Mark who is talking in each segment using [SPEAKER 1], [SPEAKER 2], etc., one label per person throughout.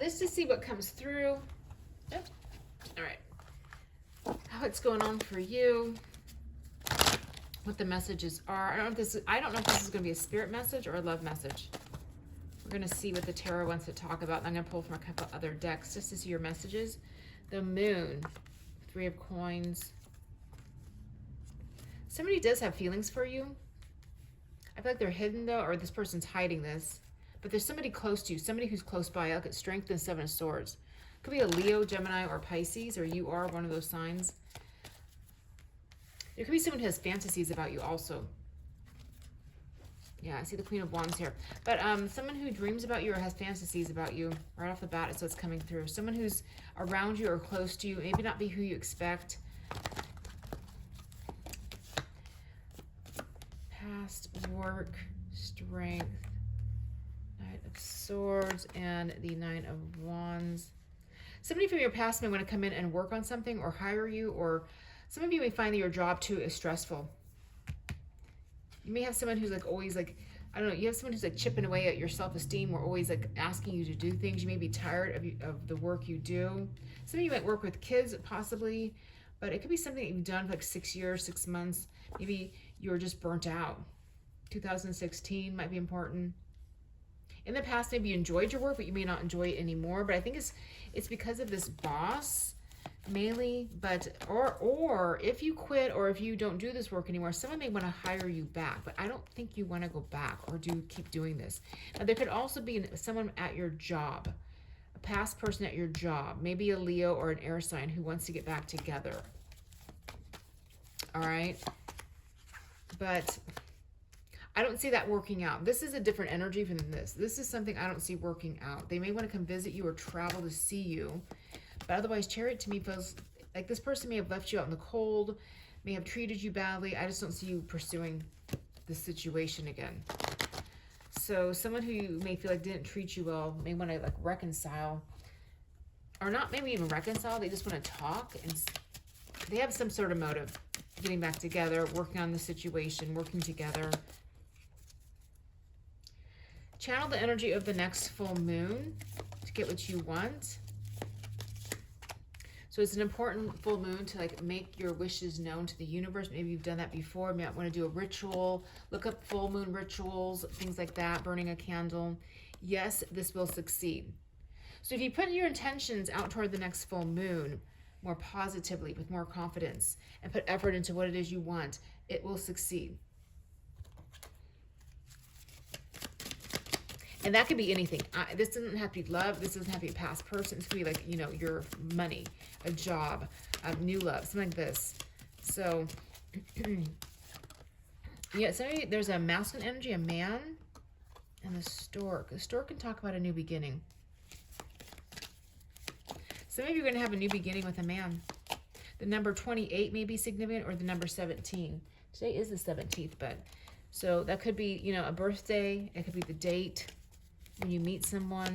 [SPEAKER 1] let's just see what comes through. Yep. All right. What's going on for you? What the messages are. I don't know if this is going to be a spirit message or a love message. We're going to see what the tarot wants to talk about. I'm going to pull from a couple other decks just to see your messages. The Moon, 3 of Coins. Somebody does have feelings for you. I feel like they're hidden though, or this person's hiding this. But there's somebody close to you, somebody who's close by. I look at Strength and 7 of Swords. Could be a Leo, Gemini, or Pisces, or you are one of those signs. There could be someone who has fantasies about you also. Yeah, I see the Queen of Wands here. But someone who dreams about you or has fantasies about you right off the bat is what's coming through. Someone who's around you or close to you, maybe not be who you expect. Past work, strength, Knight of Swords, and the Nine of Wands. Somebody from your past may want to come in and work on something or hire you, or some of you may find that your job too is stressful. You may have someone who's like always like, I don't know, you have someone who's like chipping away at your self-esteem or always like asking you to do things. You may be tired of the work you do. Some of you might work with kids possibly, but it could be something that you've done for like 6 years, 6 months. Maybe you're just burnt out. 2016 might be important. In the past, maybe you enjoyed your work, but you may not enjoy it anymore. But I think it's because of this boss, mainly. But or if you quit or if you don't do this work anymore, someone may want to hire you back. But I don't think you want to go back or keep doing this. Now, there could also be someone at your job, a past person at your job, maybe a Leo or an air sign who wants to get back together. All right, but I don't see that working out. This is a different energy from this. This is something I don't see working out. They may want to come visit you or travel to see you. But otherwise, Chariot to me feels like this person may have left you out in the cold, may have treated you badly. I just don't see you pursuing this situation again. So someone who you may feel like didn't treat you well may want to like reconcile. Or not maybe even reconcile. They just want to talk. And they have some sort of motive. Getting back together, working on the situation, working together. Channel the energy of the next full moon to get what you want. So it's an important full moon to like make your wishes known to the universe. Maybe you've done that before. You might want to do a ritual. Look up full moon rituals, things like that, burning a candle. Yes, this will succeed. So if you put your intentions out toward the next full moon more positively, with more confidence, and put effort into what it is you want, it will succeed. And that could be anything. This doesn't have to be love. This doesn't have to be a past person. This could be like, you know, your money, a job, new love, something like this. So, yeah, there's a masculine energy, a man, and the stork. The stork can talk about a new beginning. Some of you are going to have a new beginning with a man. The number 28 may be significant, or the number 17. Today is the 17th, but so that could be, you know, a birthday. It could be the date when you meet someone.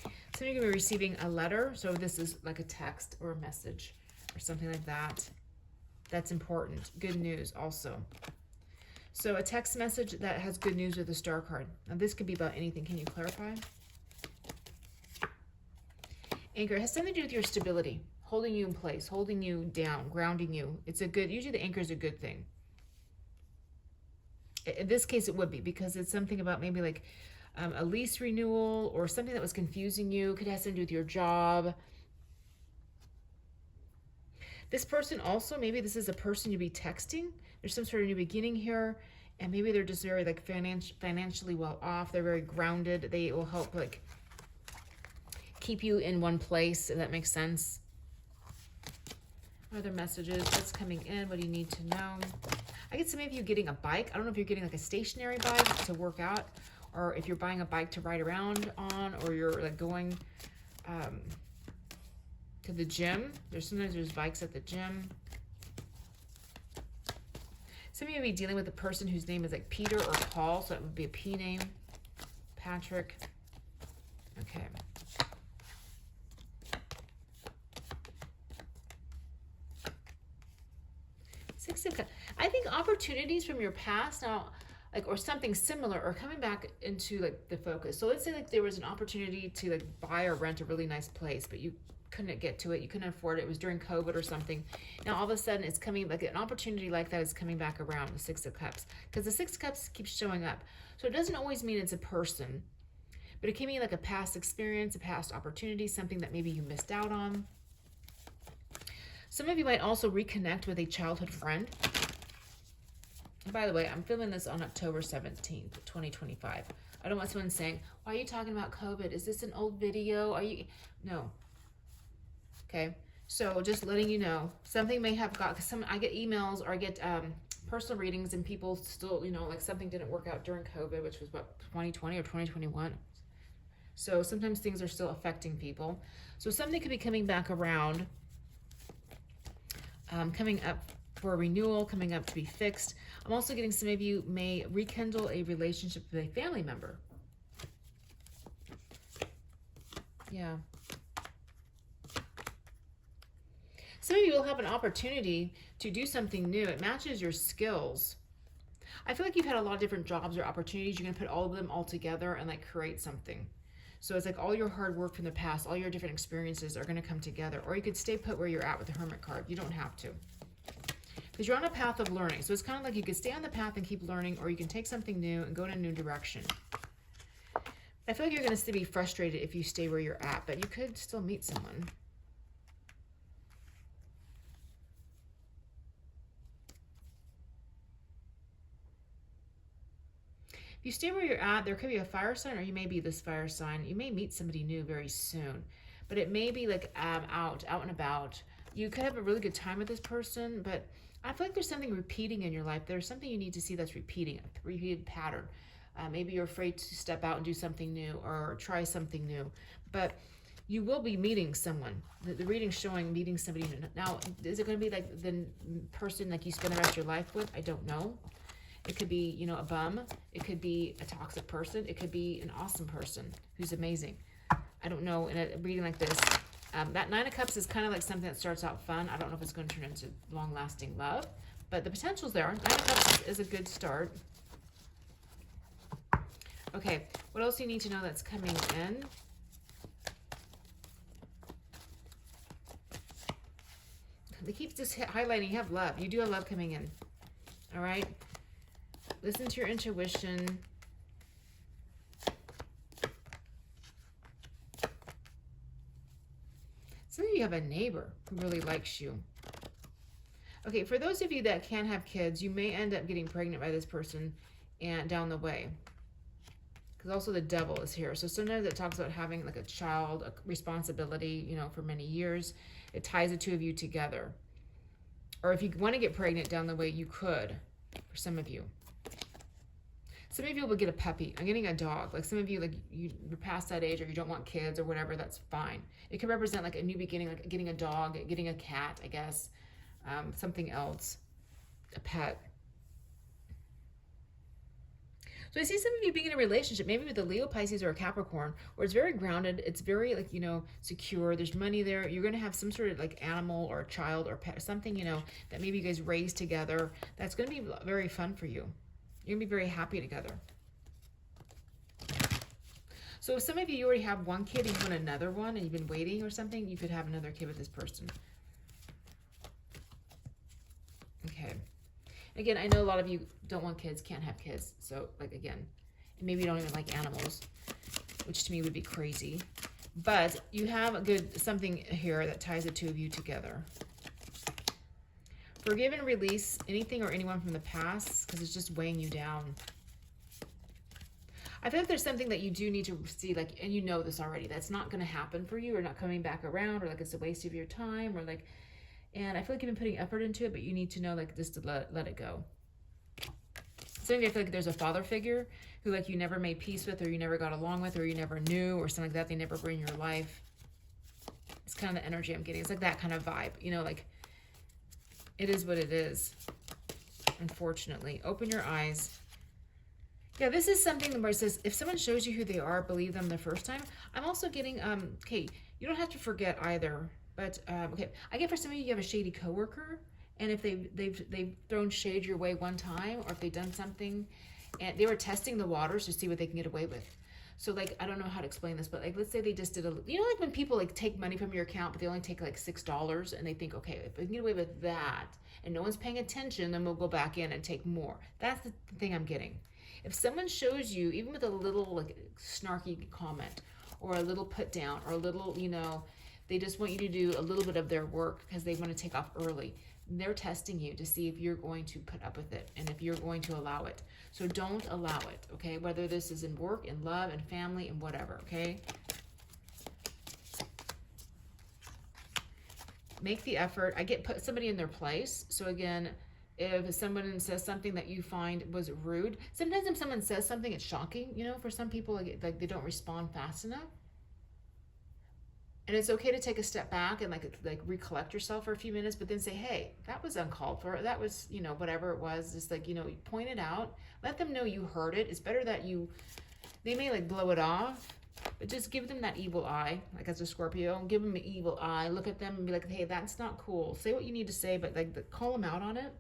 [SPEAKER 1] Some of you are going to be receiving a letter. So this is like a text or a message or something like that. That's important. Good news also. So a text message that has good news with a star card. Now this could be about anything. Can you clarify? Anchor. It has something to do with your stability, holding you in place, holding you down, grounding you. It's a good, usually the anchor is a good thing. In this case, it would be because it's something about maybe like a lease renewal or something that was confusing you. Could have something to do with your job. This person also, maybe this is a person you'd be texting. There's some sort of new beginning here. And maybe they're just very like financially well off. They're very grounded. They will help like keep you in one place, if that makes sense. Other messages, what's coming in, what do you need to know? I get some of you getting a bike. I don't know if you're getting like a stationary bike to work out, or if you're buying a bike to ride around on, or you're like going to the gym. Sometimes there's bikes at the gym. Some of you may be dealing with a person whose name is like Peter or Paul, so that would be a P name. Patrick. Okay. I think opportunities from your past. Now, like, or something similar, or coming back into like the focus. So let's say like there was an opportunity to like buy or rent a really nice place, but you couldn't get to it, you couldn't afford it, it was during COVID or something. Now all of a sudden it's coming, like an opportunity like that is coming back around, the Six of Cups, because the Six of Cups keeps showing up. So it doesn't always mean it's a person, but it can be like a past experience, a past opportunity, something that maybe you missed out on. Some of you might also reconnect with a childhood friend. And by the way, I'm filming this on October 17th, 2025. I don't want someone saying, why are you talking about COVID? Is this an old video? Are you? No. Okay. So just letting you know, something may have got, because I get emails or I get personal readings and people still, you know, like something didn't work out during COVID, which was what, 2020 or 2021. So sometimes things are still affecting people. So something could be coming back around, coming up for a renewal, coming up to be fixed. I'm also getting some of you may rekindle a relationship with a family member. Yeah. Some of you will have an opportunity to do something new. It matches your skills. I feel like you've had a lot of different jobs or opportunities. You're going to put all of them all together and like create something. So it's like all your hard work from the past, all your different experiences are going to come together. Or you could stay put where you're at with the Hermit card. You don't have to. Because you're on a path of learning. So it's kind of like you could stay on the path and keep learning, or you can take something new and go in a new direction. I feel like you're going to still be frustrated if you stay where you're at, but you could still meet someone. If you stay where you're at, there could be a fire sign, or you may be this fire sign. You may meet somebody new very soon, but it may be like out and about. You could have a really good time with this person, but I feel like there's something repeating in your life. There's something you need to see that's repeating, a repeated pattern. Maybe you're afraid to step out and do something new or try something new, but you will be meeting someone. The reading's showing meeting somebody new. Now, is it going to be like the person like you spend the rest of your life with? I don't know. It could be, you know, a bum. It could be a toxic person. It could be an awesome person who's amazing. I don't know. In a reading like this, that Nine of Cups is kind of like something that starts out fun. I don't know if it's going to turn into long-lasting love, but the potential's there. Nine of Cups is a good start. Okay, what else do you need to know that's coming in? They keep just highlighting you have love. You do have love coming in. All right? Listen to your intuition. Some of you have a neighbor who really likes you. Okay, for those of you that can have kids, you may end up getting pregnant by this person and down the way. Because also the devil is here. So sometimes it talks about having like a child, a responsibility, you know, for many years. It ties the two of you together. Or if you want to get pregnant down the way, you could, for some of you. Some of you will get a puppy. I'm getting a dog. Like some of you, like you're past that age or you don't want kids or whatever, that's fine. It can represent like a new beginning, like getting a dog, getting a cat, I guess. Something else, a pet. So I see some of you being in a relationship, maybe with a Leo, Pisces, or a Capricorn, where it's very grounded. It's very like, you know, secure. There's money there. You're going to have some sort of like animal or a child or pet, something, you know, that maybe you guys raise together. That's going to be very fun for you. You're going to be very happy together. So if some of you already have one kid and you want another one and you've been waiting or something, you could have another kid with this person. Okay. Again, I know a lot of you don't want kids, can't have kids. So, like, again, maybe you don't even like animals, which to me would be crazy. But you have a good something here that ties the two of you together. Forgive and release anything or anyone from the past because it's just weighing you down. I feel like there's something that you do need to see, like, and you know this already, that's not going to happen for you or not coming back around, or like it's a waste of your time, or like, and I feel like you've been putting effort into it, but you need to know, like, just to let it go. Some of you, I feel like there's a father figure who, like, you never made peace with, or you never got along with, or you never knew, or something like that. They never were in your life. It's kind of the energy I'm getting. It's like that kind of vibe, you know, like, it is what it is, unfortunately. Open your eyes. Yeah, this is something where it says, if someone shows you who they are, believe them the first time. I'm also getting, okay, you don't have to forget either. But, okay, I get for some of you have a shady coworker, and if they've thrown shade your way one time, or if they've done something, And they were testing the waters to see what they can get away with. So like, I don't know how to explain this, but like, let's say they just did like when people like take money from your account, but they only take like $6 and they think, okay, if we can get away with that and no one's paying attention, then we'll go back in and take more. That's the thing I'm getting. If someone shows you, even with a little like snarky comment or a little put down or a little, they just want you to do a little bit of their work because they want to take off early. They're testing you to see if you're going to put up with it and if you're going to allow it. So don't allow it, okay? Whether this is in work, in love, in family, and whatever, okay? Make the effort. Put somebody in their place. So again, if someone says something that you find was rude, sometimes if someone says something, it's shocking, for some people, like they don't respond fast enough. And it's okay to take a step back and like recollect yourself for a few minutes, but then say, hey, that was uncalled for. That was, whatever it was, just like, you point it out, let them know you heard it. It's better that they may like blow it off, but just give them that evil eye, like as a Scorpio, give them an evil eye, look at them and be like, hey, that's not cool. Say what you need to say, but like call them out on it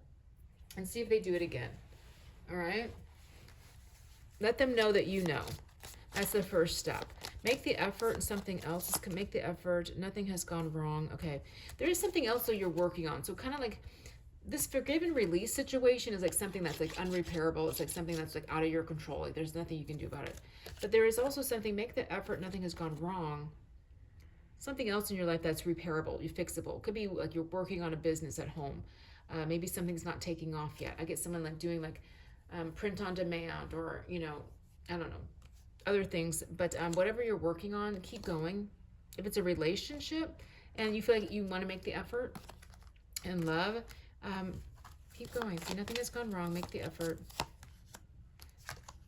[SPEAKER 1] and see if they do it again. All right. Let them know that you know. That's the first step. Make the effort and something else is make the effort. Nothing has gone wrong. Okay. There is something else that you're working on. So kind of like this forgive and release situation is like something that's like unrepairable. It's like something that's like out of your control. Like there's nothing you can do about it. But there is also something, make the effort, nothing has gone wrong. Something else in your life that's repairable, you fixable. It could be like you're working on a business at home. Maybe something's not taking off yet. I get someone like doing like print on demand or, I don't know, other things, but whatever you're working on, keep going. If it's a relationship and you feel like you want to make the effort and love, keep going. See, nothing has gone wrong. Make the effort.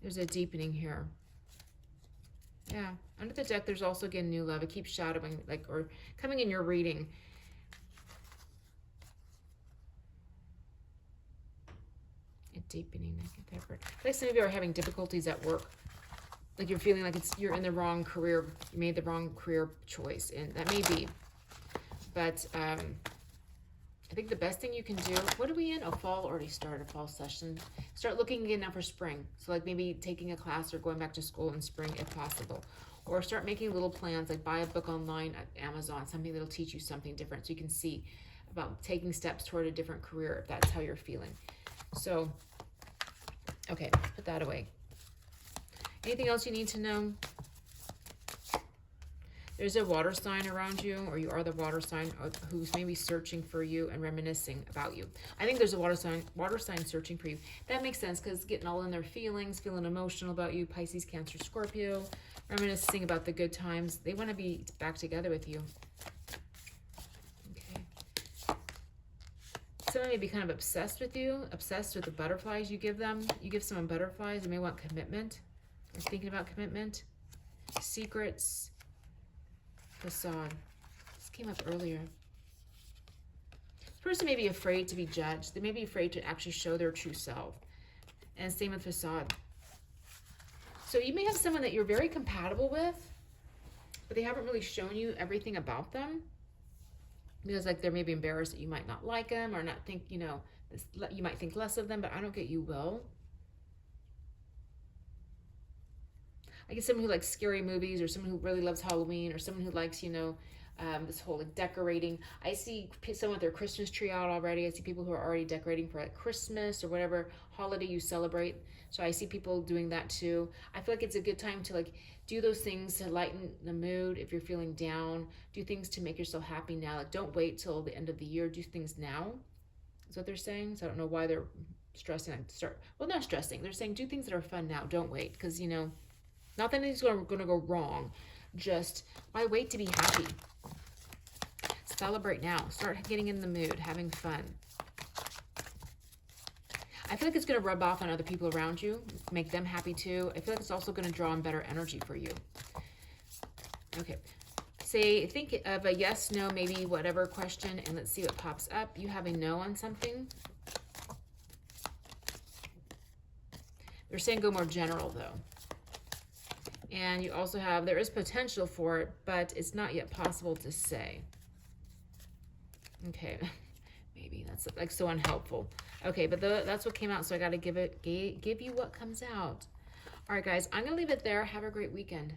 [SPEAKER 1] There's a deepening here. Yeah. Under the deck, there's also, again, new love. It keeps shadowing, or coming in your reading. A deepening, make the effort. Like some of you are having difficulties at work. Like you're feeling like you're in the wrong career, you made the wrong career choice, and that may be. But I think the best thing you can do, what are we in? Fall already started, a fall session. Start looking again now for spring. So like maybe taking a class or going back to school in spring if possible. Or start making little plans, like buy a book online at Amazon, something that'll teach you something different so you can see about taking steps toward a different career if that's how you're feeling. So, okay, put that away. Anything else you need to know? There's a water sign around you, or you are the water sign who's maybe searching for you and reminiscing about you. I think there's a water sign searching for you. That makes sense because getting all in their feelings, feeling emotional about you, Pisces, Cancer, Scorpio, reminiscing about the good times. They want to be back together with you. Okay. Someone may be kind of obsessed with you, obsessed with the butterflies you give them. You give someone butterflies, they may want commitment. Or thinking about commitment. Secrets. Facade. This came up earlier. This person may be afraid to be judged. They may be afraid to actually show their true self. And same with facade. So you may have someone that you're very compatible with, but they haven't really shown you everything about them. Because like they're maybe embarrassed that you might not like them or not think, you might think less of them, but I don't get you will. I get someone who likes scary movies, or someone who really loves Halloween, or someone who likes, this whole like decorating. I see someone with their Christmas tree out already. I see people who are already decorating for like Christmas or whatever holiday you celebrate. So I see people doing that too. I feel like it's a good time to like do those things to lighten the mood. If you're feeling down, do things to make yourself happy now. Like don't wait till the end of the year. Do things now. Is what they're saying. So I don't know why they're stressing. Well, not stressing. They're saying do things that are fun now. Don't wait because not that anything's going to go wrong. Just why wait to be happy? Celebrate now. Start getting in the mood, having fun. I feel like it's going to rub off on other people around you, make them happy too. I feel like it's also going to draw in better energy for you. Okay. Think of a yes, no, maybe, whatever question, and let's see what pops up. You have a no on something. They're saying go more general though. And you also have, there is potential for it, but it's not yet possible to say. Okay, maybe. maybe. That's like so unhelpful. Okay, but that's what came out, so I got to give you what comes out. All right, guys, I'm going to leave it there. Have a great weekend.